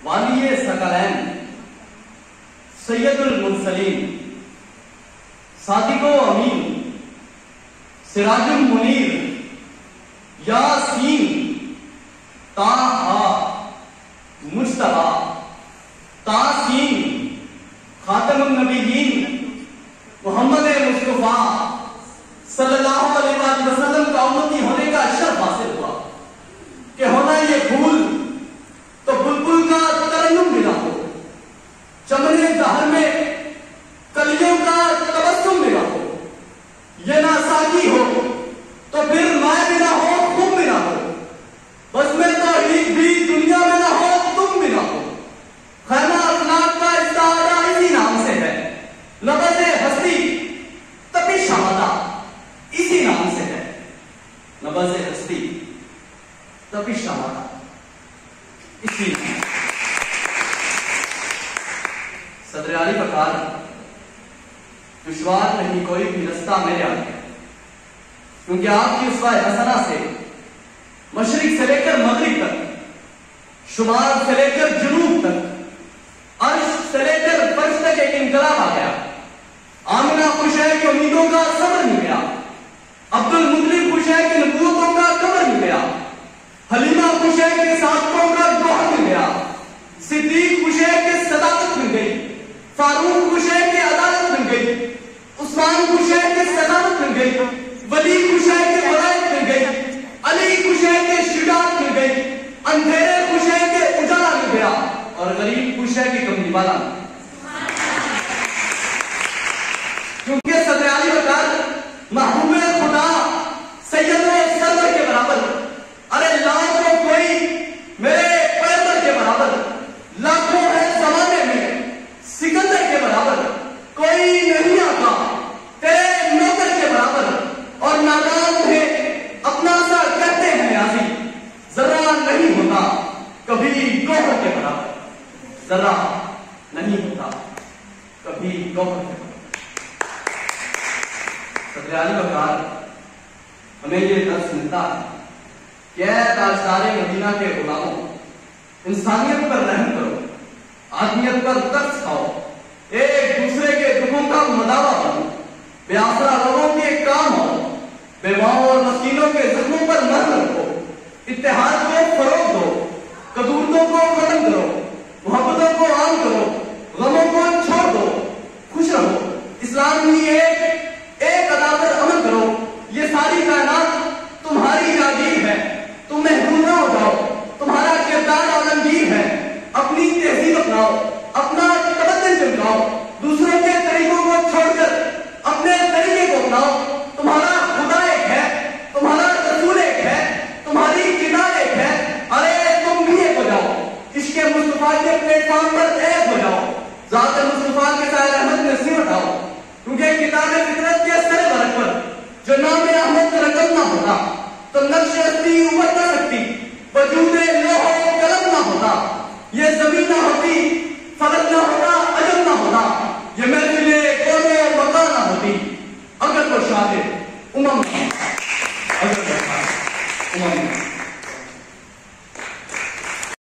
والی ثقلین سید المرسلین صادق و امین سراج المنیر یاسین طٰہٰ مجتبیٰ تاسین خاتم النبیین محمد مصطفیٰ صلی اللہ علیہ وسلم کا امتی ہونے کا شرف حاصل ہوا کہ ہونا یہ پھول تو بلبل کا ترنم ملا ہو، چمن دہر میں کلیوں کا تبسم ملا ہو، یہ نہ ساقی ہو تو پھر مائے بھی نہ ہو تم بھی نہ ہو، بس میں توحید بھی دنیا میں نہ ہو تم بھی نہ ہو، خیمہ اخلاق کا استعارہ اسی نام سے ہے، نبض ہستی تپش شہادہ اسی نام سے ہے، نبض ہستی تپش شہادہ اسی نام۔ صدر علی بکار دشوار نہیں کوئی بھی رستہ میرے آگے، کیونکہ آپ کی اسوہ حسنہ سے مشرق سے لے کر مغرب تک، شمال سے لے کر جنوب تک، عرش سے لے کر فرش تک ایک انقلاب آ گیا۔ آمنہ خوش ہے کہ امیدوں کا صبر نہیں گیا، عبد المطلب خوش ہے کہ نبوتوں کا قمر نہیں گیا، حلیمہ خوش ہے کہ صادقوں کا گوہر مل گیا، صدیق خوش ہے کہ صداقت مل گئی، فاروق خوش ہے کہ عدالت مل گئی، عثمان خوش ہے کہ صداقت مل گئی، ولی خوش ہے کہ ولایت مل گئی، علی خوش ہے کہ شجاعت مل گئی، اندھیرے خوش ہے کہ اجالا مل گیا، اور غریب خوش ہے کہ کملی والا مل گیا۔ کیونکہ صدر علی بکار محبوب خدا سید و سرور کے برابر، ارے لاکھوں کوئی میرے پیغمبر کے برابر، لاکھوں ہے زمانے میں سکندر کے برابر، کوئی نہیں آتا تیرے نوکر کے برابر، اور نادان ہے اپنا سا کہتے ہیں نیازی، ذرا نہیں ہوتا کبھی گوہر کے برابر، ذرا نہیں ہوتا کبھی گوہر کے برابر۔ صدر علی بکار ہمیں یہ درس ملتا ہے کہ اے تاجدار مدینہ کے غلاموں، انسانیت پر رحم کرو، آدمیت پر ترس کھاؤ، ایک دوسرے کے دکھوں کا مداوا بنو، بے آسرا لوگوں کے کام آؤ، بیواؤں اور مسکینوں کے زخموں پر مرہم رکھو، اتحاد کو فروغ دو، قدورتوں کو ختم کرو، محبتوں کو عام کرو، غموں کو چھوڑ دو، خوش رہو، اسلام ہی ایک ادا پر عمل کرو، یہ ساری کائنات تمہاری جاگیر ہے، تم محروم نہ ہو جاؤ، تمہارا کردار عالمگیر ہے، اپنی تہذیب اپناؤ، اپنا تمدن چمکاؤ، دوسروں کے طریقوں کو چھوڑ کر اپنے طریقے کو اپناؤ، تمہارا خدا ایک ہے، تمہارا رسول ایک ہے، تمہاری کتاب ایک ہے، ارے تم بھی ایک ہو جاؤ، عشق مصطفیٰ کے پلیٹ فارم پر ایک ہو جاؤ، ذات مصطفیٰ کے سائے رحمت میں سمٹ آؤ، کیونکہ کتاب فطرت کے سر برق پر جو نام احمد رقم نہ ہوتا تو نقش ہستی ابھر نہ سکتی، وجود لوح و قلم نہ ہوتا، یہ زمین نہ ہوتی، فلک نہ ہوتا، عجم نہ ہوتا، یہ محفل کون و بقا نہ ہوتی، اگر وہ شاہد امم